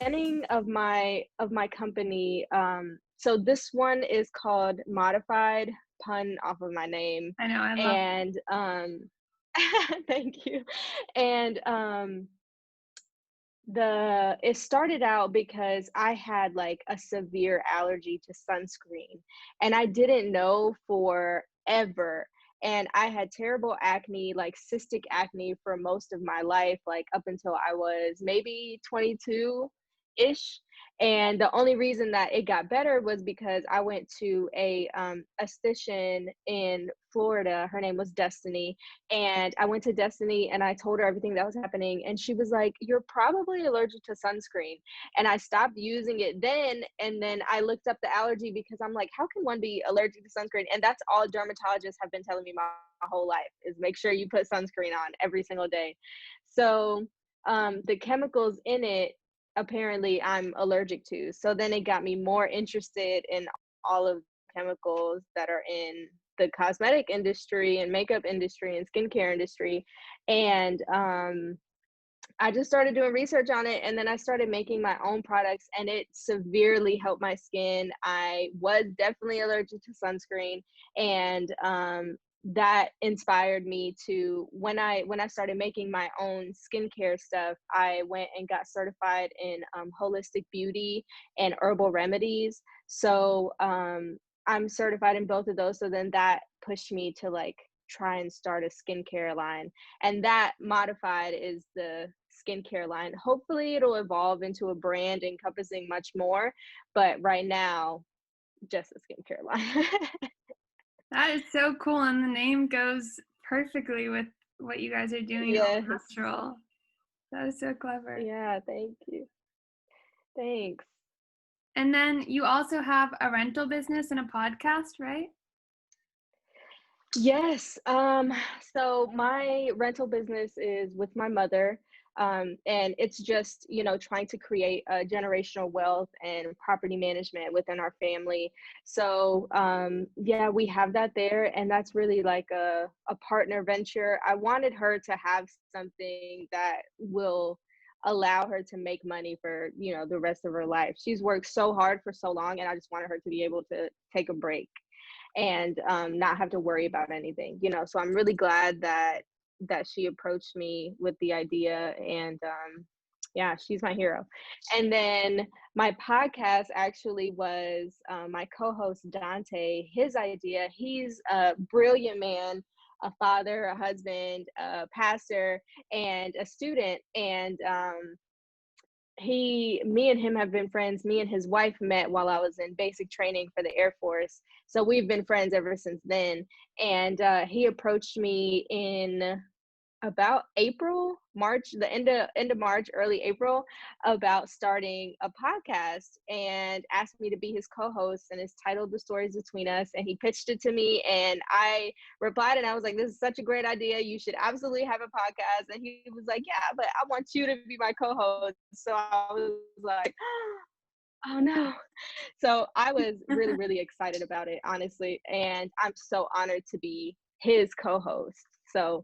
beginning of my company, so this one is called Modified, pun off of my name, I know, I love it. and thank you. And the it started out because I had like a severe allergy to sunscreen, and I didn't know forever. And I had terrible acne, like cystic acne, for most of my life, like up until I was maybe 22-ish. And the only reason that it got better was because I went to a esthetician in Florida. Her name was Destiny, and I went to Destiny and I told her everything that was happening. And she was like, "You're probably allergic to sunscreen." And I stopped using it then. And then I looked up the allergy because I'm like, how can one be allergic to sunscreen? And that's all dermatologists have been telling me my whole life is make sure you put sunscreen on every single day. So the chemicals in it, apparently I'm allergic to. So then it got me more interested in all of the chemicals that are in the cosmetic industry and makeup industry and skincare industry. And I just started doing research on it, and then I started making my own products, and it severely helped my skin. I was definitely allergic to sunscreen, and that inspired me to when I started making my own skincare stuff. I went and got certified in holistic beauty and herbal remedies. So I'm certified in both of those. So then that pushed me to like try and start a skincare line, and that Modified is the skincare line. Hopefully it'll evolve into a brand encompassing much more, but right now just a skincare line. That is so cool, and the name goes perfectly with what you guys are doing, all Yes. natural. That is so clever. Yeah, thank you. Thanks. And then you also have a rental business and a podcast, right? Yes. So my rental business is with my mother. And it's just, trying to create a generational wealth and property management within our family. So, yeah, we have that there. And that's really like a partner venture. I wanted her to have something that will allow her to make money for, the rest of her life. She's worked so hard for so long, and I just wanted her to be able to take a break and not have to worry about anything, so I'm really glad that she approached me with the idea. And yeah, she's my hero. And then my podcast actually was my co-host Dante, his idea. He's a brilliant man, a father, a husband, a pastor, and a student. And me and him have been friends. Me and his wife met while I was in basic training for the Air Force, so we've been friends ever since then. And he approached me in about April, March, the end of March, early April, about starting a podcast, and asked me to be his co-host. And it's titled The Stories Between Us. And he pitched it to me, and I replied, and I was like, "This is such a great idea. You should absolutely have a podcast." And he was like, "Yeah, but I want you to be my co-host." So I was like, "Oh no." So I was really, really excited about it, honestly. And I'm so honored to be his co-host. So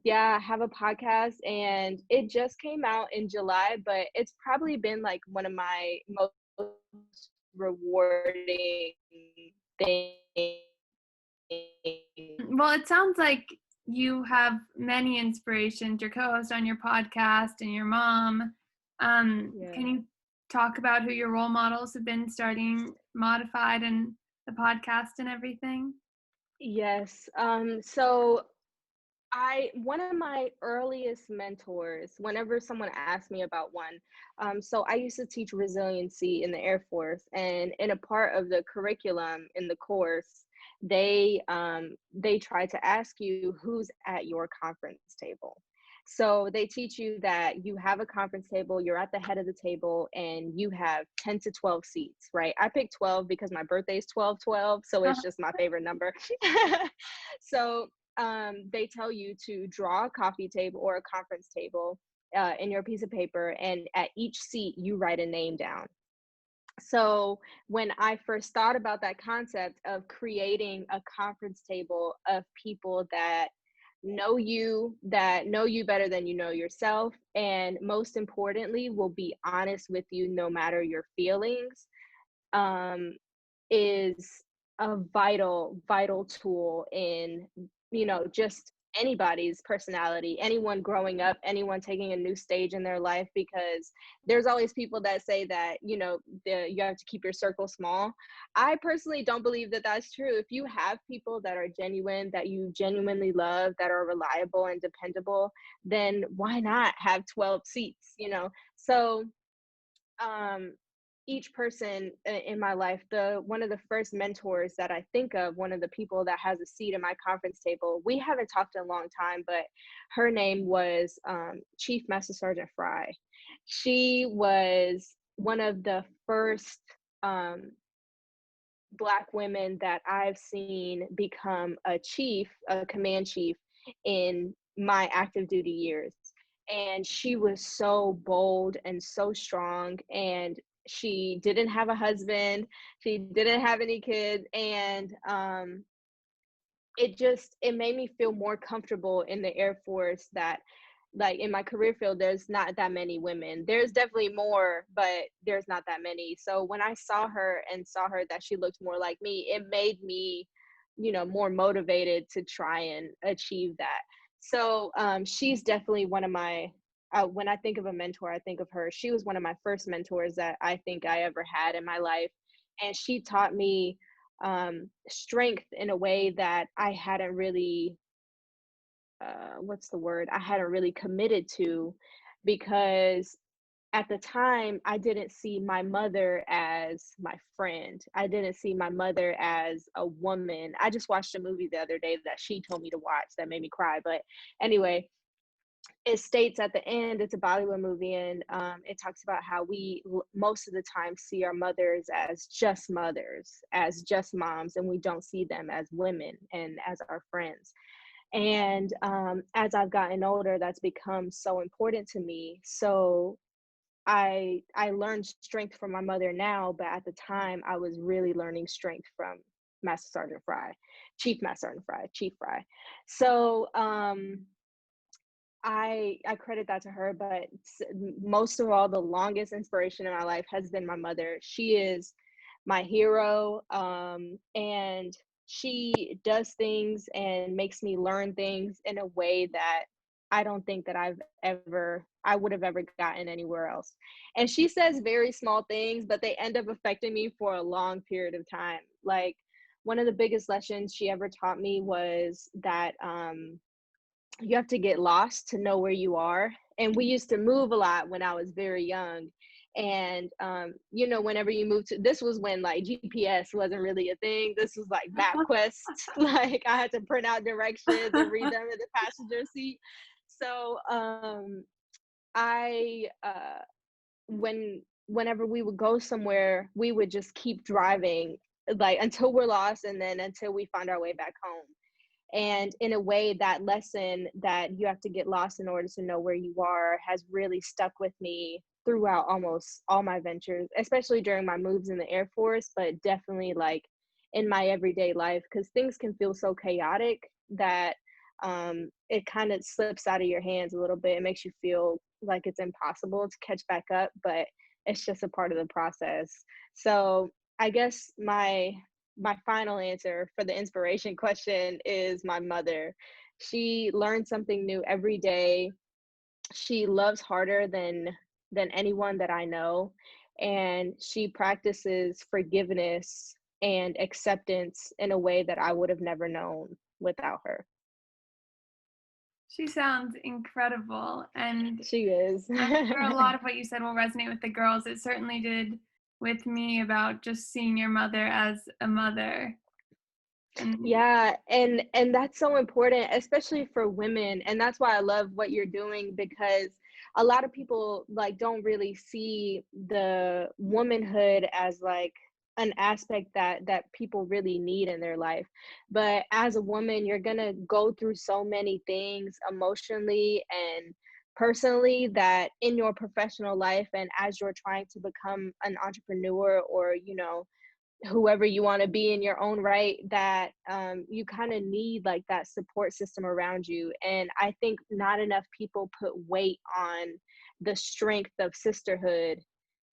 yeah, I have a podcast, and it just came out in July, but it's probably been like one of my most rewarding things. Well, it sounds like you have many inspirations. Your co-host on your podcast and your mom. Can Yeah. you talk about who your role models have been starting Modified and the podcast and everything? Yes. So I one of my earliest mentors, whenever someone asked me about one, so I used to teach resiliency in the Air Force, and in a part of the curriculum in the course, they try to ask you who's at your conference table. So they teach you that you have a conference table, you're at the head of the table, and you have 10 to 12 seats, right? I picked 12 because my birthday is 12/12, so it's just my favorite number. So they tell you to draw a coffee table or a conference table in your piece of paper, and at each seat you write a name down. So when I first thought about that concept of creating a conference table of people that that know you better than you know yourself, and most importantly will be honest with you no matter your feelings, um, is a vital tool in, just anybody's personality, anyone growing up, anyone taking a new stage in their life, because there's always people that say that, you have to keep your circle small. I personally don't believe that that's true. If you have people that are genuine, that you genuinely love, that are reliable and dependable, then why not have 12 seats, So, um each person in my life, the one of the first mentors that I think of, one of the people that has a seat in my conference table, we haven't talked in a long time, but her name was Chief Master Sergeant Fry. She was one of the first um, Black women that I've seen become a command chief in my active duty years. And she was so bold and so strong. And she didn't have a husband, she didn't have any kids. And it made me feel more comfortable in the Air Force, that like in my career field there's not that many women. There's definitely more, but there's not that many. So when I saw her and saw her that she looked more like me, it made me, more motivated to try and achieve that. So she's definitely one of my when I think of a mentor, I think of her. She was one of my first mentors that I think I ever had in my life, and she taught me strength in a way that I hadn't really what's the word? I hadn't really committed to, because at the time I didn't see my mother as my friend. I didn't see my mother as a woman. I just watched a movie the other day that she told me to watch that made me cry. But anyway, it states at the end, it's a Bollywood movie, and it talks about how we most of the time see our mothers, as just moms, and we don't see them as women and as our friends. And as I've gotten older, that's become so important to me. So I learned strength from my mother now, but at the time I was really learning strength from Master Sergeant Fry, Chief Master Sergeant Fry, Chief Fry. So I credit that to her, but most of all, the longest inspiration in my life has been my mother. She is my hero, and she does things and makes me learn things in a way that I don't think that I would have ever gotten anywhere else. And she says very small things, but they end up affecting me for a long period of time. Like, one of the biggest lessons she ever taught me was that you have to get lost to know where you are. And we used to move a lot when I was very young. And whenever you move to, this was when like GPS wasn't really a thing. This was like MapQuest. Like, I had to print out directions and read them in the passenger seat. So I whenever we would go somewhere, we would just keep driving, like until we're lost, and then until we find our way back home. And in a way, that lesson that you have to get lost in order to know where you are has really stuck with me throughout almost all my ventures, especially during my moves in the Air Force, but definitely like in my everyday life, because things can feel so chaotic that it kind of slips out of your hands a little bit. It makes you feel like it's impossible to catch back up, but it's just a part of the process. So I guess my final answer for the inspiration question is my mother. She learns something new every day. She loves harder than anyone that I know, and she practices forgiveness and acceptance in a way that I would have never known without her. She sounds incredible, and She is. I'm sure a lot of what you said will resonate with the girls. It certainly did with me, about just seeing your mother as a mother. And Yeah, and that's so important, especially for women. And that's why I love what you're doing, because a lot of people like don't really see the womanhood as like an aspect that people really need in their life. But as a woman, you're going to go through so many things emotionally and personally, that in your professional life and as you're trying to become an entrepreneur, or whoever you want to be in your own right, that you kind of need like that support system around you. And I think not enough people put weight on the strength of sisterhood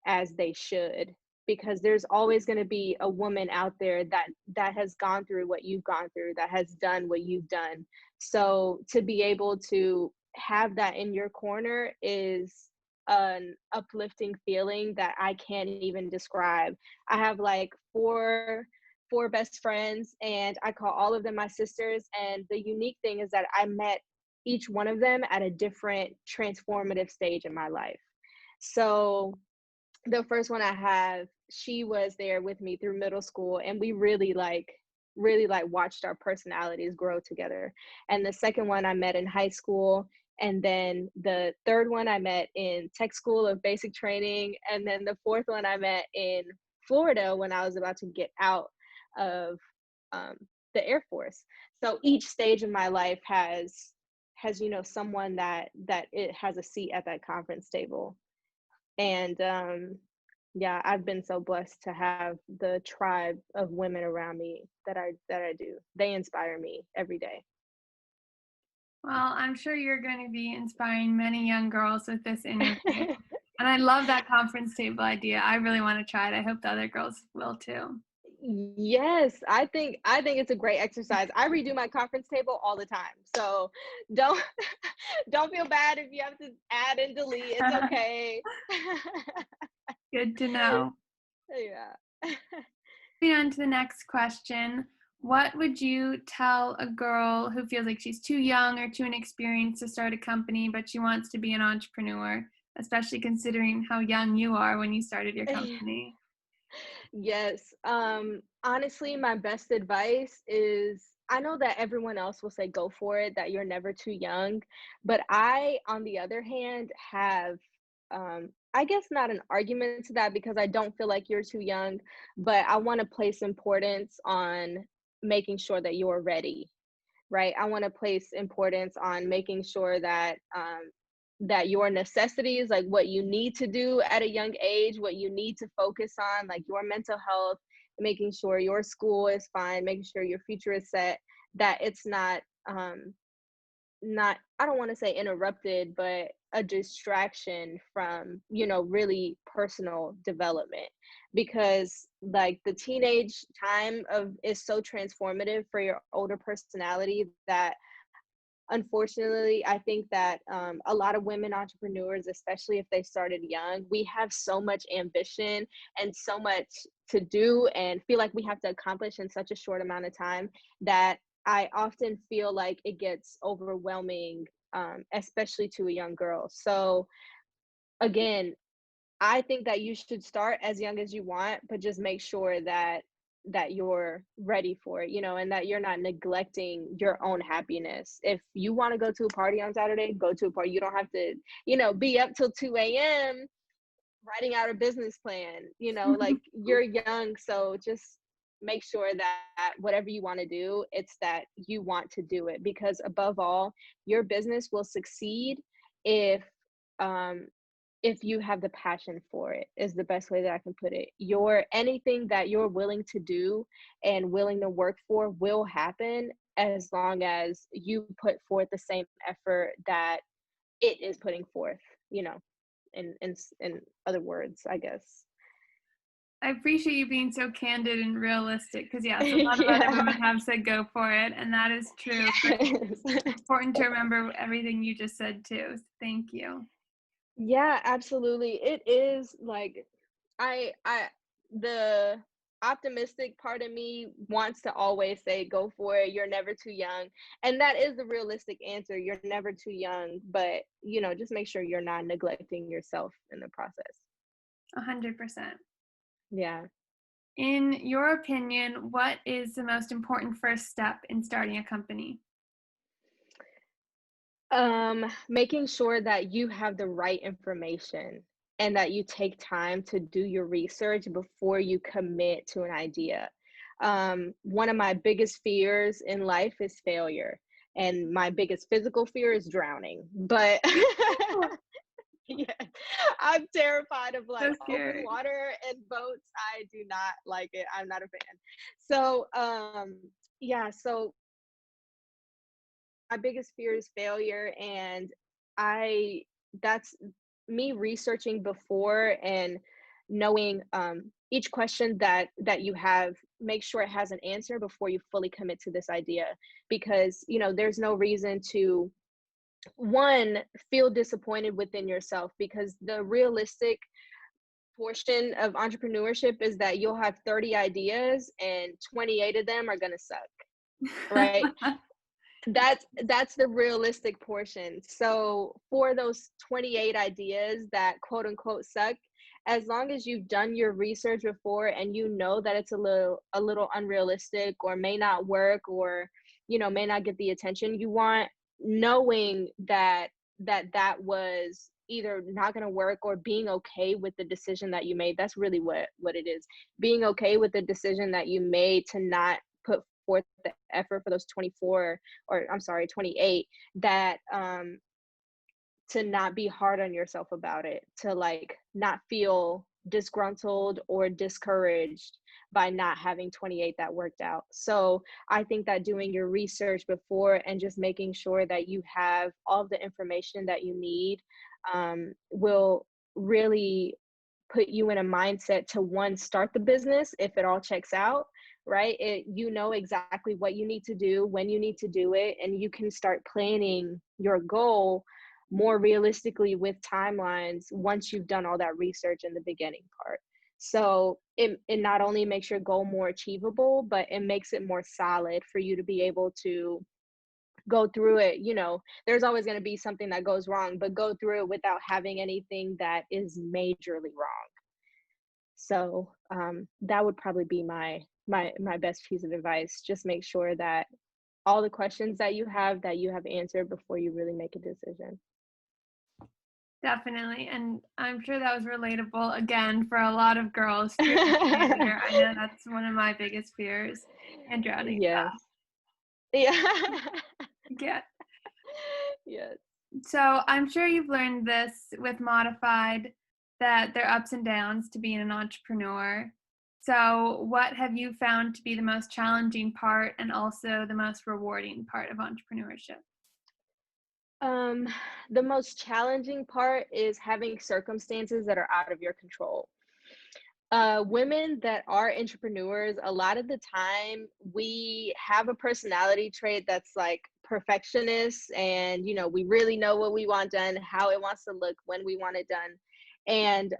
as they should, because there's always going to be a woman out there that has gone through what you've gone through, that has done what you've done. So to be able to have that in your corner is an uplifting feeling that I can't even describe. I have like four best friends, and I call all of them my sisters, and the unique thing is that I met each one of them at a different transformative stage in my life. So the first one I have, she was there with me through middle school, and we really like watched our personalities grow together. And the second one I met in high school, and then the third one I met in tech school of basic training, and then the fourth one I met in Florida when I was about to get out of um, the Air Force. So each stage of my life has someone that it has a seat at that conference table. And yeah, I've been so blessed to have the tribe of women around me that I do. They inspire me every day. Well, I'm sure you're going to be inspiring many young girls with this interview. And I love that conference table idea. I really want to try it. I hope the other girls will too. Yes, I think it's a great exercise. I redo my conference table all the time. So don't don't feel bad if you have to add and delete. It's okay. Good to know. Yeah. Moving on to the next question. What would you tell a girl who feels like she's too young or too inexperienced to start a company, but she wants to be an entrepreneur, especially considering how young you are when you started your company? Yes. Honestly, my best advice is, I know that everyone else will say go for it, that you're never too young. But I, on the other hand, have, I guess not an argument to that, because I don't feel like you're too young, but I want to place importance on making sure that you're ready, right? I want to place importance on making sure that your necessities, like what you need to do at a young age, what you need to focus on, like your mental health, making sure your school is fine, making sure your future is set, that it's not, I don't want to say interrupted, but a distraction from, really personal development. Because like the teenage time of is so transformative for your older personality, that unfortunately, I think that a lot of women entrepreneurs, especially if they started young, we have so much ambition and so much to do and feel like we have to accomplish in such a short amount of time, that I often feel like it gets overwhelming, especially to a young girl. So, again, I think that you should start as young as you want, but just make sure that you're ready for it, and that you're not neglecting your own happiness. If you want to go to a party on Saturday, go to a party. You don't have to, be up till 2 a.m. writing out a business plan. Like, you're young, so just make sure that whatever you want to do, it's that you want to do it, because above all, your business will succeed if um if you have the passion for it, is the best way that I can put it. Your anything that you're willing to do and willing to work for will happen, as long as you put forth the same effort that it is putting forth, you know, in other words, I guess. I appreciate you being so candid and realistic because, yes, a lot of other Yeah. women have said go for it, and that is true. But Yes. it's important to remember everything you just said, too. So thank you. Yeah, absolutely. It is like, I the optimistic part of me wants to always say go for it. You're never too young. And that is the realistic answer. You're never too young, but just make sure you're not neglecting yourself in the process. 100%. Yeah. In your opinion, what is the most important first step in starting a company? Making sure that you have the right information, and that you take time to do your research before you commit to an idea. One of my biggest fears in life is failure, and my biggest physical fear is drowning. But yeah, I'm terrified of like So open scary. water and boats. I do not like it. I'm not a fan. So, yeah, so my biggest fear is failure, and I that's me researching before and knowing each question that you have, make sure it has an answer before you fully commit to this idea, because there's no reason to one feel disappointed within yourself, because the realistic portion of entrepreneurship is that you'll have 30 ideas and 28 of them are going to suck, right? That's the realistic portion. So for those 28 ideas that quote unquote suck, as long as you've done your research before and you know that it's a little unrealistic or may not work, or may not get the attention you want, knowing that was either not going to work, or being okay with the decision that you made. That's really what it is. Being okay with the decision that you made to not put forth the effort for those 24, or I'm sorry, 28, that to not be hard on yourself about it, to like not feel disgruntled or discouraged by not having 28 that worked out. So I think that doing your research before and just making sure that you have all the information that you need will really put you in a mindset to, one, start the business if it all checks out, right? Exactly what you need to do, when you need to do it, and you can start planning your goal more realistically with timelines once you've done all that research in the beginning part. So it not only makes your goal more achievable, but it makes it more solid for you to be able to go through it. There's always going to be something that goes wrong, but go through it without having anything that is majorly wrong. So that would probably be my best piece of advice. Just make sure that all the questions that you have answered before you really make a decision. Definitely. And I'm sure that was relatable again for a lot of girls fearing failure. I know that's one of my biggest fears, and drowning in Yes. Yeah. bath. Yeah. Yes. So I'm sure you've learned this with Modified, that there are ups and downs to being an entrepreneur. So what have you found to be the most challenging part and also the most rewarding part of entrepreneurship? Um, the most challenging part is having circumstances that are out of your control. Women that are entrepreneurs, a lot of the time, we have a personality trait that's like perfectionists, and we really know what we want done, how it wants to look, when we want it done. And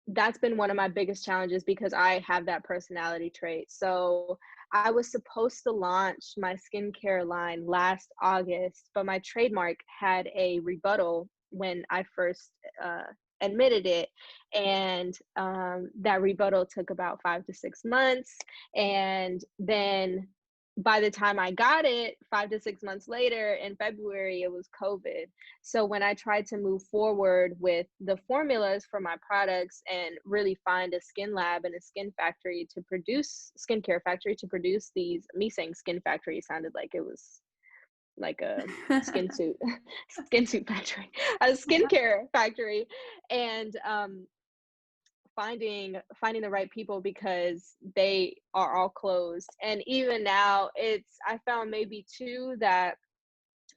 that's been one of my biggest challenges because I have that personality trait. So I was supposed to launch my skincare line last August, but my trademark had a rebuttal when I first admitted it. And that rebuttal took about 5 to 6 months. And then by the time I got it, 5 to 6 months later in February, it was COVID. So when I tried to move forward with the formulas for my products and really find a skin lab and a skincare factory to produce these, me saying skin factory sounded like it was like a skin suit, skin suit factory, a skincare factory, and finding the right people, because they are all closed. And even now, I found maybe two that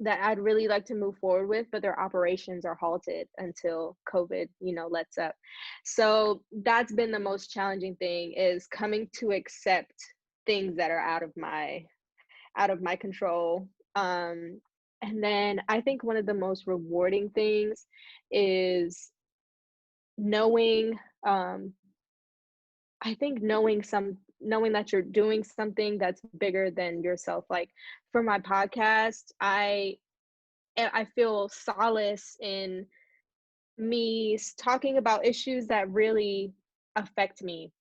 I'd really like to move forward with, but their operations are halted until COVID, lets up. So that's been the most challenging thing, is coming to accept things that are out of my control. And then I think one of the most rewarding things is knowing, I think knowing that you're doing something that's bigger than yourself. Like for my podcast, I feel solace in me talking about issues that really affect me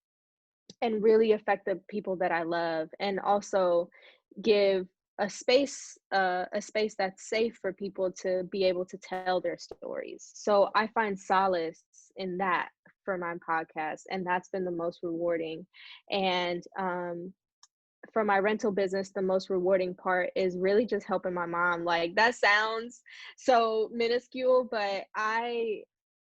and really affect the people that I love, and also give a space that's safe for people to be able to tell their stories. So I find solace in that for my podcast, and that's been the most rewarding. And for my rental business, the most rewarding part is really just helping my mom. Like that sounds so minuscule, but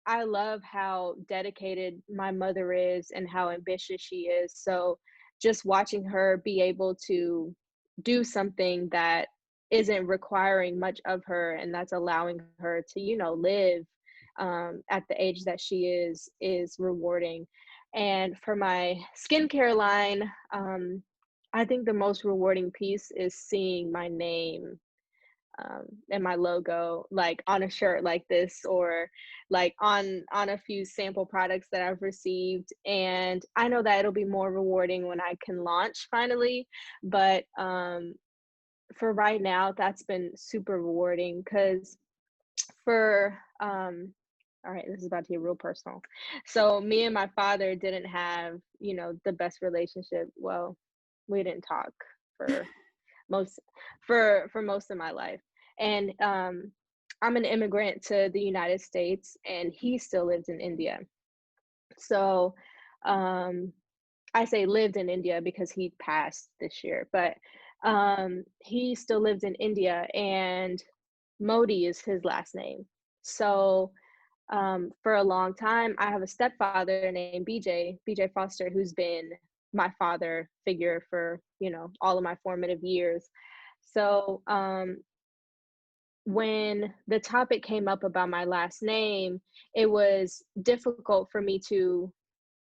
I love how dedicated my mother is and how ambitious she is. So just watching her be able to do something that isn't requiring much of her and that's allowing her to, live at the age that she is rewarding. And for my skincare line, I think the most rewarding piece is seeing my name and my logo like on a shirt like this, or like on a few sample products that I've received. And I know that it'll be more rewarding when I can launch finally, but for right now that's been super rewarding because for all right, this is about to get real personal. So me and my father didn't have, the best relationship. Well, we didn't talk for most for most of my life. And I'm an immigrant to the United States and he still lives in India. So um I say lived in India because he passed this year, but he still lives in India and Modi is his last name. So for a long time, I have a stepfather named BJ Foster, who's been my father figure for, all of my formative years. So when the topic came up about my last name, it was difficult for me to,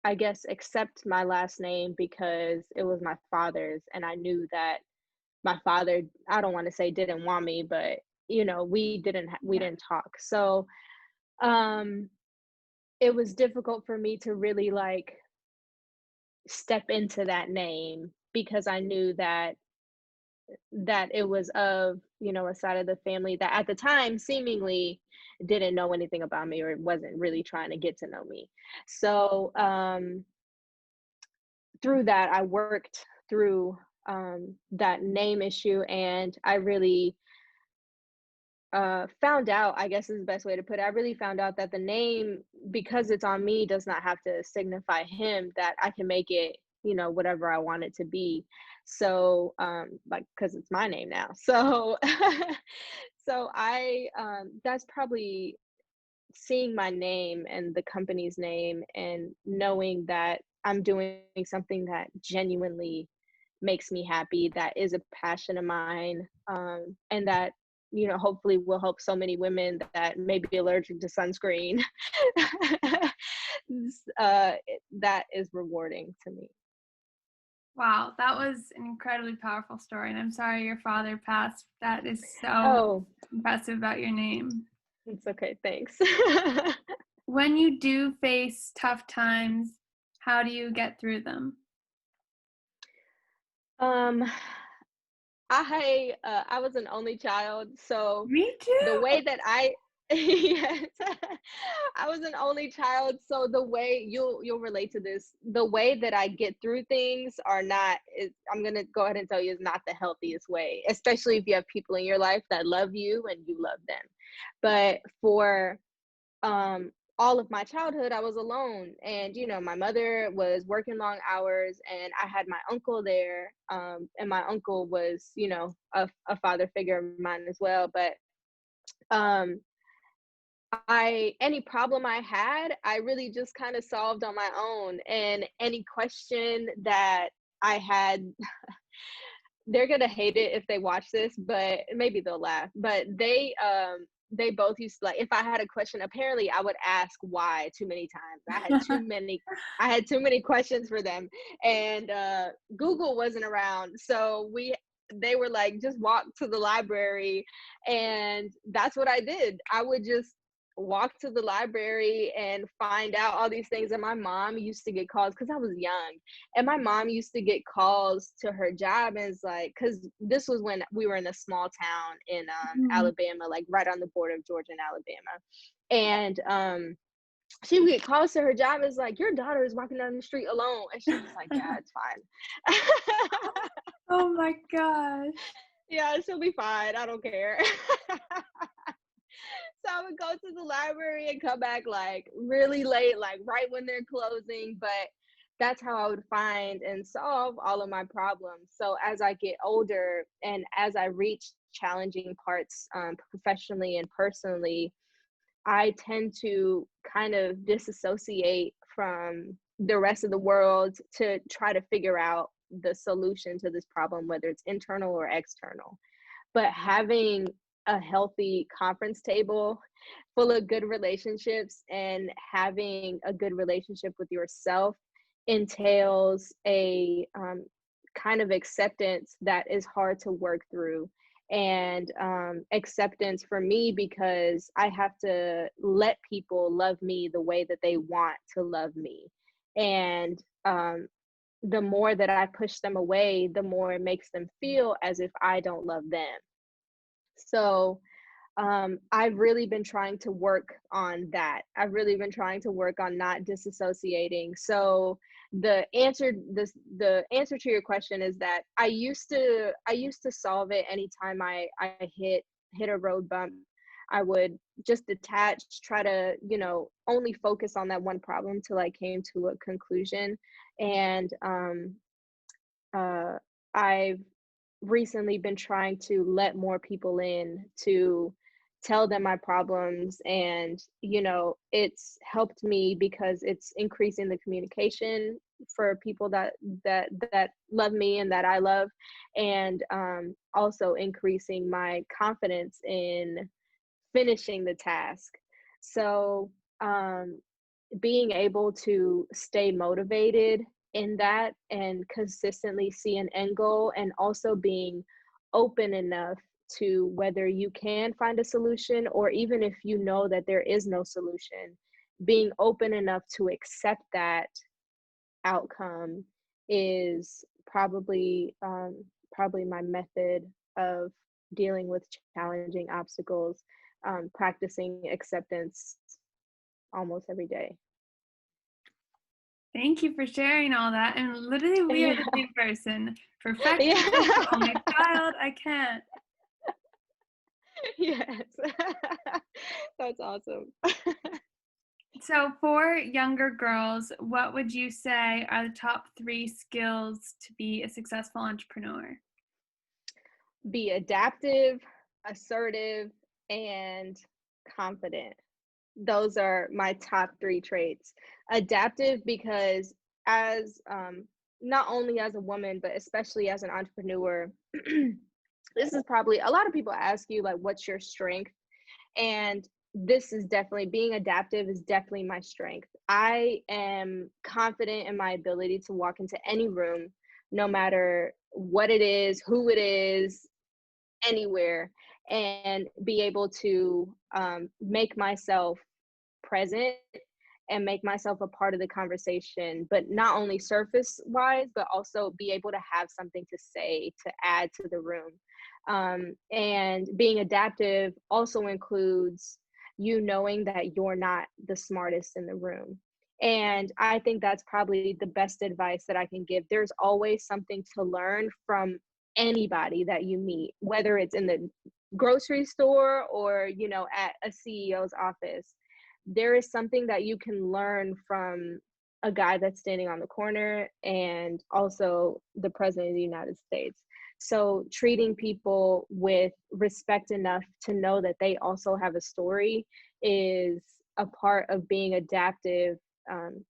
I guess, accept my last name because it was my father's. And I knew that my father, I don't want to say didn't want me, but, we Yeah. didn't talk. So um, it was difficult for me to really like step into that name because I knew that it was of, a side of the family that at the time seemingly didn't know anything about me or wasn't really trying to get to know me. So through that, I worked through that name issue, and I really found out, I guess is the best way to put it. I really found out that the name, because it's on me, does not have to signify him, that I can make it, whatever I want it to be. So, like, because it's my name now. So, so that's probably seeing my name and the company's name and knowing that I'm doing something that genuinely makes me happy, that is a passion of mine, and that, hopefully will help so many women that may be allergic to sunscreen. That is rewarding to me. Wow, that was an incredibly powerful story, and I'm sorry your father passed. That is so Oh, impressive about your name. it's okay. Thanks. When you do face tough times, how do you get through them? um, I was an only child, so Me the too. way that I yes, I was an only child, so the way you'll relate to this, the way that I get through things are not is I'm gonna go ahead and tell you is not the healthiest way, especially if you have people in your life that love you and you love them. But for um all of my childhood I was alone, and my mother was working long hours and I had my uncle there, and my uncle was, a father figure of mine as well. But um I any problem I had, I really just kind of solved on my own. And any question that I had, they're gonna hate it if they watch this, but maybe they'll laugh. But they both used to, like, if I had a question, apparently I would ask why too many times. I had too many questions for them. And Google wasn't around. So they were like, just walk to the library. And that's what I did. I would just walk to the library and find out all these things. And my mom used to get calls because I was young, and my mom used to get calls to her job, and it's like, because this was when we were in a small town in Mhm. Alabama, like right on the border of Georgia and Alabama. And she would get calls to her job. It's like, your daughter is walking down the street alone. And she was like, yeah, it's fine. Oh my gosh. Yeah, she'll be fine. I don't care. So I would go to the library and come back like really late, like right when they're closing. But that's how I would find and solve all of my problems. So as I get older and as I reach challenging parts, professionally and personally, I tend to kind of disassociate from the rest of the world to try to figure out the solution to this problem, whether it's internal or external. But having a healthy conference table full of good relationships and having a good relationship with yourself entails a kind of acceptance that is hard to work through. And acceptance for me, because I have to let people love me the way that they want to love me. And the more that I push them away, the more it makes them feel as if I don't love them. So I've really been trying to work on that. I've really been trying to work on not disassociating. So the answer to your question is that I used to solve it anytime I hit a road bump. I would just detach, try to, only focus on that one problem till I came to a conclusion. And uh I've recently been trying to let more people in, to tell them my problems. And it's helped me because it's increasing the communication for people that love me and that I love. And also increasing my confidence in finishing the task. So being able to stay motivated in that and consistently see an end goal, and also being open enough to whether you can find a solution, or even if you know that there is no solution, being open enough to accept that outcome is probably my method of dealing with challenging obstacles, practicing acceptance almost every day. Thank you for sharing all that. And literally, we are Yeah. the same person. Perfectionist, Yeah. only child. I can't. Yes. That's awesome. So, for younger girls, what would you say are the top 3 skills to be a successful entrepreneur? Be adaptive, assertive, and confident. Those are my top 3 traits. Adaptive because as not only as a woman, but especially as an entrepreneur, this is probably a lot of people ask you like, what's your strength? And this is definitely, being adaptive is definitely my strength. I am confident in my ability to walk into any room, no matter what it is, who it is, anywhere, and be able to make myself present and make myself a part of the conversation, but not only surface wise, but also be able to have something to say to add to the room. And being adaptive also includes you knowing that you're not the smartest in the room. And I think that's probably the best advice that I can give. There's always something to learn from anybody that you meet, whether it's in the grocery store or, at a CEO's office. There is something that you can learn from a guy that's standing on the corner, and also the president of the United States. So treating people with respect enough to know that they also have a story is a part of being adaptive,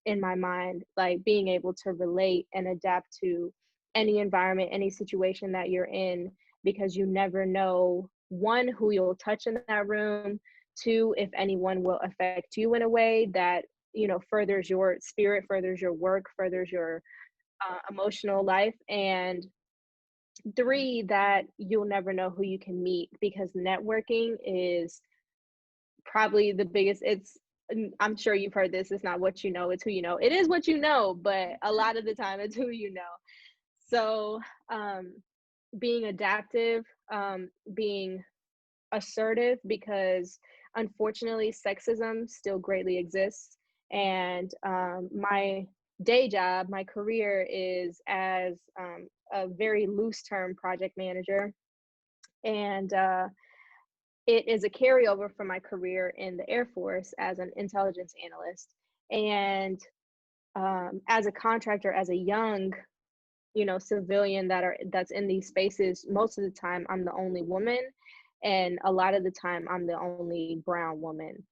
in my mind, like being able to relate and adapt to any environment, any situation that you're in, because you never know, one, who you'll touch in that room, two, if anyone will affect you in a way that, furthers your spirit, furthers your work, furthers your emotional life, and three, that you'll never know who you can meet, because networking is probably the biggest. I'm sure you've heard this, it's not what you know, it's who you know. It is what you know, but a lot of the time it's who you know. So being adaptive, being assertive, because unfortunately sexism still greatly exists. And my day job, my career is as a very loose term project manager. And it is a carryover from my career in the Air Force as an intelligence analyst. And as a contractor, as a young, civilian that's in these spaces, most of the time I'm the only woman, and a lot of the time I'm the only brown woman.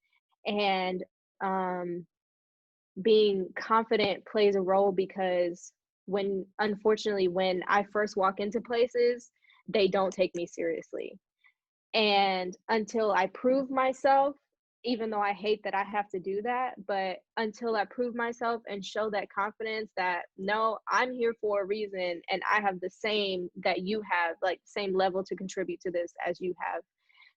And um, being confident plays a role because unfortunately, when I first walk into places, they don't take me seriously. And until I prove myself, even though I hate that I have to do that, but until I prove myself and show that confidence that no, I'm here for a reason and I have the same that you have, like same level to contribute to this as you have.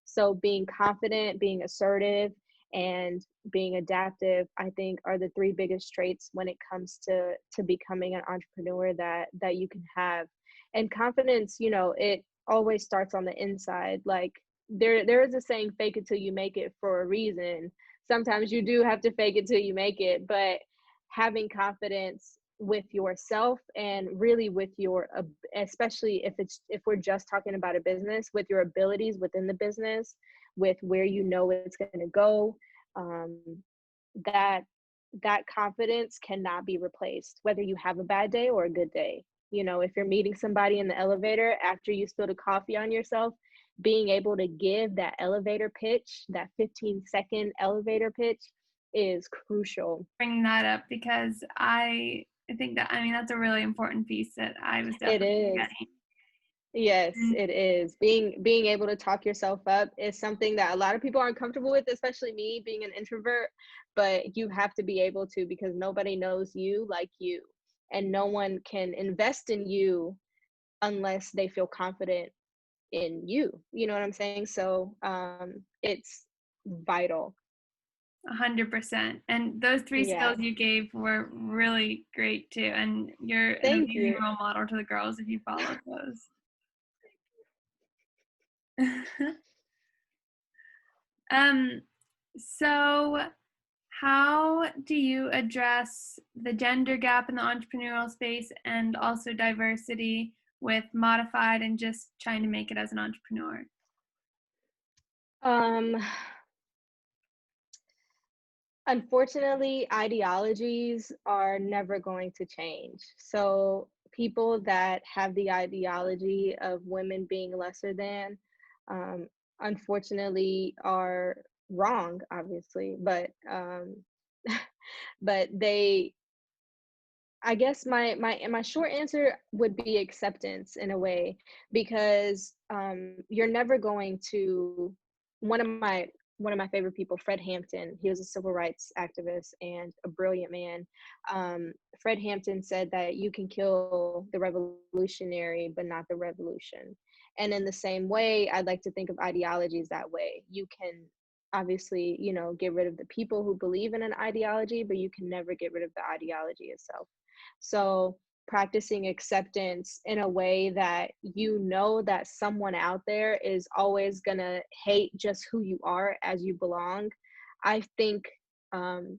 So being confident, being assertive, and being adaptive, I think are the three biggest traits when it comes to becoming an entrepreneur that you can have. And confidence, it always starts on the inside. Like there is a saying, fake it till you make it, for a reason. Sometimes you do have to fake it till you make it, but having confidence with yourself and really with especially if we're just talking about a business, with your abilities within the business, with where you know it's going to go, um, that that confidence cannot be replaced, whether you have a bad day or a good day. If you're meeting somebody in the elevator after you spilled a coffee on yourself, being able to give that elevator pitch, that 15-second elevator pitch, is crucial. Bringing that up because I think that, I mean, that's a really important piece that I was It definitely is. forgetting. Yes, And it is. Being able to talk yourself up is something that a lot of people aren't comfortable with, especially me being an introvert, but you have to be able to, because nobody knows you like you, and no one can invest in you unless they feel confident in you. You know what I'm saying? So, it's vital. 100%. And those 3 Yeah. skills you gave were really great too, and you're an Thank amazing you. role model to the girls if you follow those. Um, so how do you address the gender gap in the entrepreneurial space and also diversity with modified and just trying to make it as an entrepreneur? Um, Unfortunately, ideologies are never going to change. So people that have the ideology of women being lesser than, um, unfortunately, are wrong, obviously, but I guess my short answer would be acceptance, in a way, because you're never going to. One of my one of my favorite people, Fred Hampton, he was a civil rights activist and a brilliant man. Fred Hampton said that you can kill the revolutionary, but not the revolution. And in the same way, I'd like to think of ideologies that way. You can obviously, get rid of the people who believe in an ideology, but you can never get rid of the ideology itself. So practicing acceptance in a way that you know that someone out there is always going to hate just who you are as you belong. I think um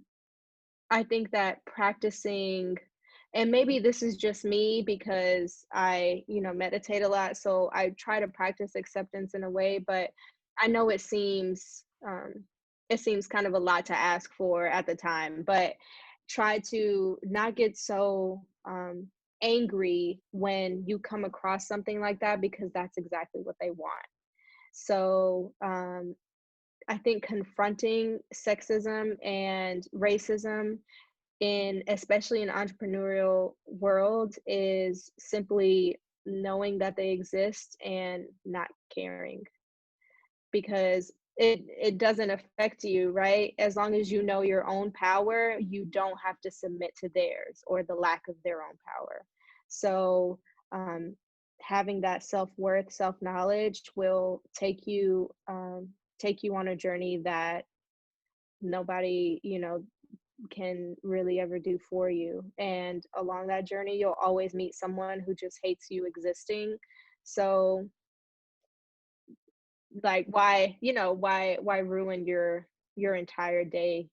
I think that practicing, and maybe this is just me because I, meditate a lot, so I try to practice acceptance in a way, but I know it seems kind of a lot to ask for at the time, but try to not get so angry when you come across something like that, because that's exactly what they want. So, I think confronting sexism and racism, especially in entrepreneurial world, is simply knowing that they exist and not caring, because it doesn't affect you, right? As long as you know your own power, you don't have to submit to theirs or the lack of their own power. So, um, having that self-worth, self-knowledge will take you on a journey that nobody, can really ever do for you. And along that journey, you'll always meet someone who just hates you existing. So, like, why ruin your entire day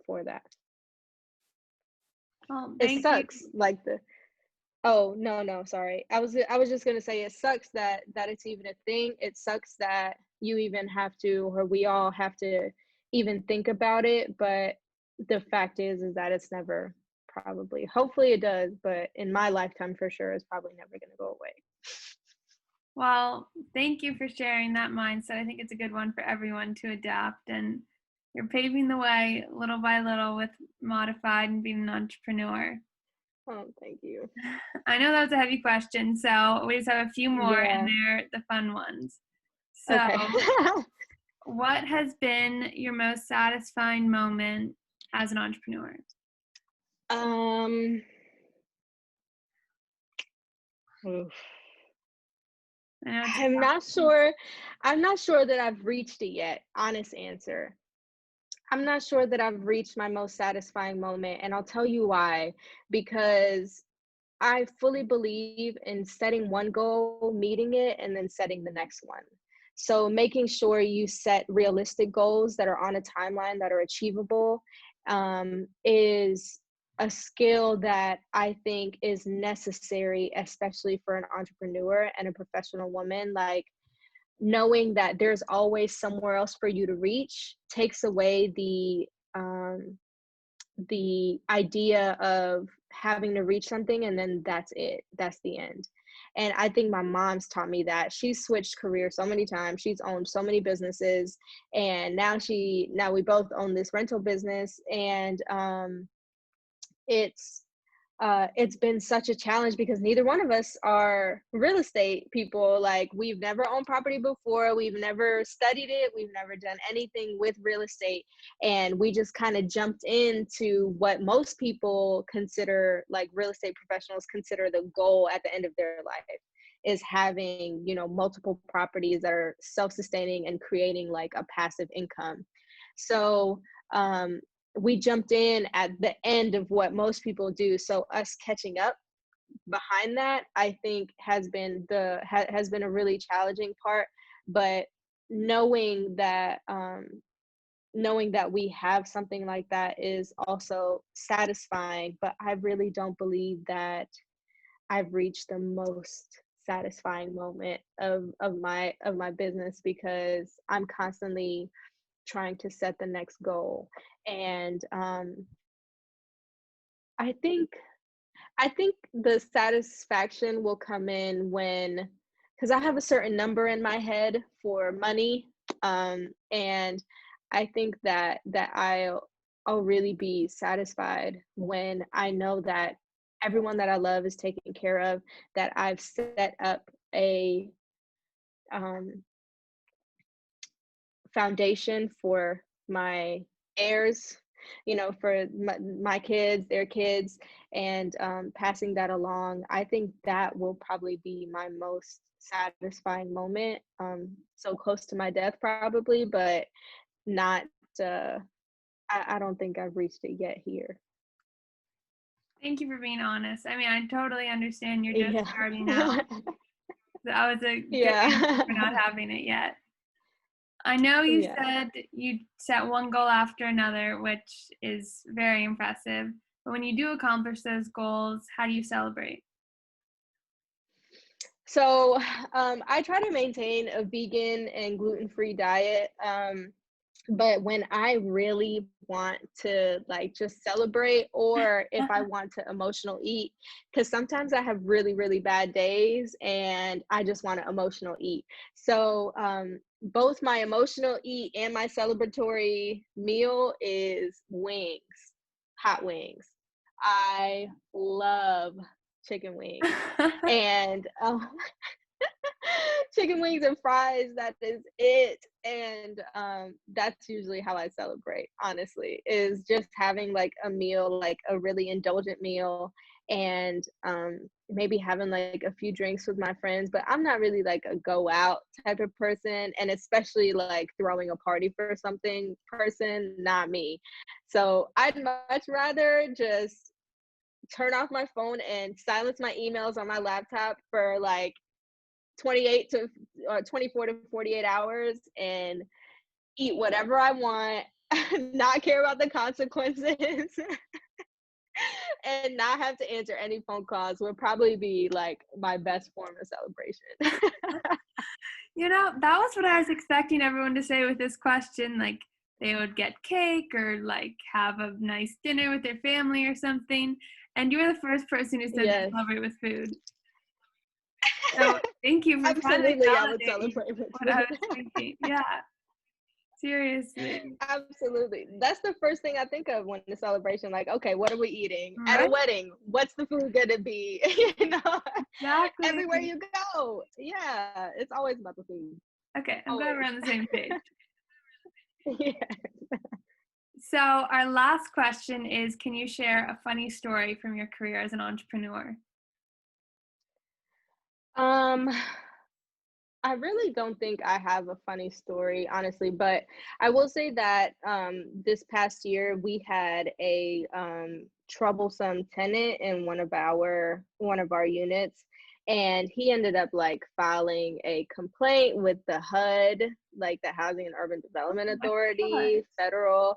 for that? Well, It thank you. sucks. Like the Oh, no, no, sorry. I was just gonna say, it sucks that it's even a thing. It sucks that you even have to, or we all have to even think about it. But the fact is that it's never, probably, hopefully it does, but in my lifetime for sure, it's probably never gonna go away. Well, thank you for sharing that mindset. I think it's a good one for everyone to adapt. And You're paving the way little by little with Modified and being an entrepreneur. Oh, thank you. I know that was a heavy question, so we just have a few more, and Yeah. they're the fun ones. So, Okay. what has been your most satisfying moment as an entrepreneur? Um, oof. I know it's a I'm tough not one. sure. I'm not sure that I've reached it yet. Honest answer. I'm not sure that I've reached my most satisfying moment, and I'll tell you why. Because I fully believe in setting one goal, meeting it, and then setting the next one. So making sure you set realistic goals that are on a timeline that are achievable is a skill that I think is necessary, especially for an entrepreneur and a professional woman. Like knowing that there's always somewhere else for you to reach takes away the idea of having to reach something and then that's it, that's the end. And I think my mom's taught me that. She's switched careers so many times, she's owned so many businesses, and now we both own this rental business. And it's it's been such a challenge because neither one of us are real estate people. Like we've never owned property before, we've never studied it, we've never done anything with real estate, and we just kind of jumped into what most people consider, like real estate professionals consider the goal at the end of their life, is having, you know, multiple properties that are self-sustaining and creating like a passive income. So um we jumped in at the end of what most people do. So us catching up behind that, I think has been a really challenging part. But knowing that knowing that we have something like that is also satisfying. But I really don't believe that I've reached the most satisfying moment of my business, because I'm constantly trying to set the next goal. And I think I think the satisfaction will come in when, because I have a certain number in my head for money, and I think that I'll really be satisfied when I know that everyone that I love is taken care of, that I've set up a um, foundation for my heirs, you know, for my kids, their kids, and passing that along. I think that will probably be my most satisfying moment. So close to my death, probably, but not. Uh, I don't think I've reached it yet here. Thank you for being honest. I mean, I totally understand you're just Yeah. starting out. That was a good answer Yeah. for not having it yet. I know you Yeah. said you set one goal after another, which is very impressive. But when you do accomplish those goals, how do you celebrate? So I try to maintain a vegan and gluten-free diet. But when I really want to like just celebrate, or if I want to emotional eat, because sometimes I have really, really bad days and I just want to emotional eat. So both my emotional eat and my celebratory meal is wings, hot wings. I love chicken wings. And chicken wings and fries, that is it. And that's usually how I celebrate, honestly, is just having like a meal, like a really indulgent meal, and maybe having like a few drinks with my friends. But I'm not really like a go out type of person, and especially like throwing a party for something person, not me. So I'd much rather just turn off my phone and silence my emails on my laptop for like 28 to 24 to 48 hours and eat whatever I want, not care about the consequences, and not have to answer any phone calls would probably be like my best form of celebration. You know, that was what I was expecting everyone to say with this question. Like, they would get cake or like have a nice dinner with their family or something. And you were the first person who said they Yes. celebrate with food. So thank you for finally Absolutely, I would validating celebrate with what I food. was thinking. Yeah. Seriously. Absolutely. That's the first thing I think of when the celebration, like, okay, what are we eating? At a Right? wedding, what's the food gonna be? You know, everywhere Exactly. you go. Yeah, it's always about the food. Okay, I'm glad we're Always. on the same page. Yeah. So, our last question is, can you share a funny story from your career as an entrepreneur? Um, I really don't think I have a funny story, honestly, but I will say that this past year we had a troublesome tenant in one of our units, and he ended up like filing a complaint with the HUD, like the Housing and Urban Development Oh my god. Authority, federal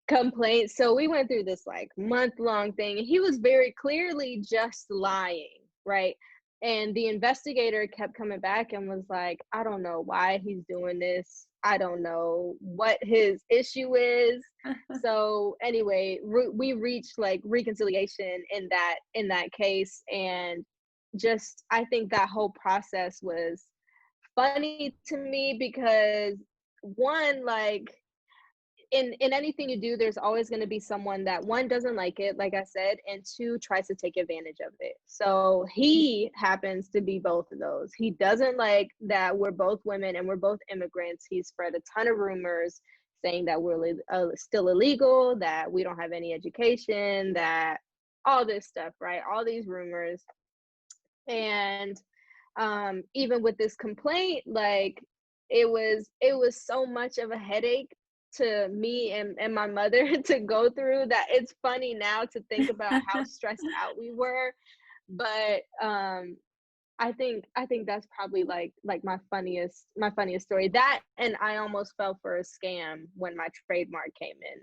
complaint. So we went through this like month-long thing. And he was very clearly just lying, right? And the investigator kept coming back and was like, I don't know why he's doing this. I don't know what his issue is. So anyway, we reached like reconciliation in that case, and just I think that whole process was funny to me because one, like, in anything you do, there's always going to be someone that one doesn't like it, like I said, and two tries to take advantage of it. So he happens to be both of those. He doesn't like that we're both women and we're both immigrants. He spread a ton of rumors saying that we're still illegal, that we don't have any education, that all this stuff, right? All these rumors. And even with this complaint, like it was so much of a headache to me and my mother to go through that it's funny now to think about how stressed out we were. But I think that's probably like my funniest story. That, and I almost fell for a scam when my trademark came in.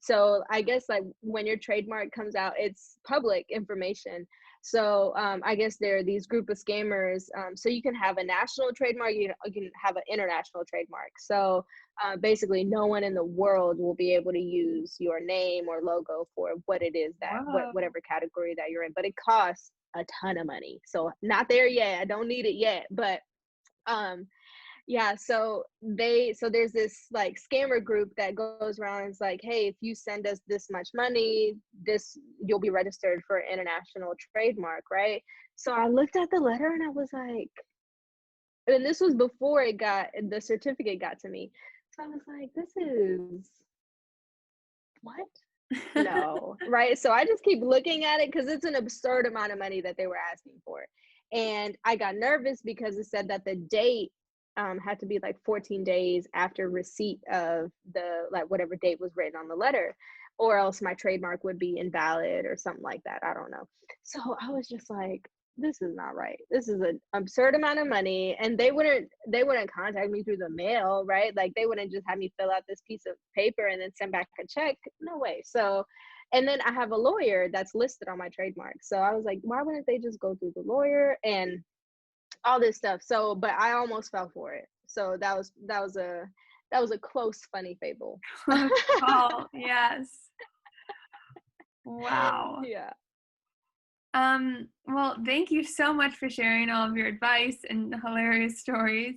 So I guess like when your trademark comes out, it's public information. So I guess there are these group of scammers. So you can have a national trademark, you can have an international trademark. So basically, no one in the world will be able to use your name or logo for what it is that Whoa. whatever category that you're in. But it costs a ton of money. So not there yet. I don't need it yet, but um yeah, so there's this like scammer group that goes around and is like, hey, if you send us this much money, this you'll be registered for an international trademark, right? So I looked at the letter and I was like, and this was before the certificate got to me. So I was like, this is what? No, right? So I just keep looking at it because it's an absurd amount of money that they were asking for. And I got nervous because it said that the date had to be like 14 days after receipt of the, like, whatever date was written on the letter, or else my trademark would be invalid or something like that. I don't know. So I was just like, this is not right. This is an absurd amount of money, and they wouldn't contact me through the mail, right? Like they wouldn't just have me fill out this piece of paper and then send back a check. No way. So, and then I have a lawyer that's listed on my trademark. So I was like, why wouldn't they just go through the lawyer and all this stuff? So, but I almost fell for it. So that was a close funny fable. Oh, yes. Wow. Yeah. Well, thank you so much for sharing all of your advice and hilarious stories.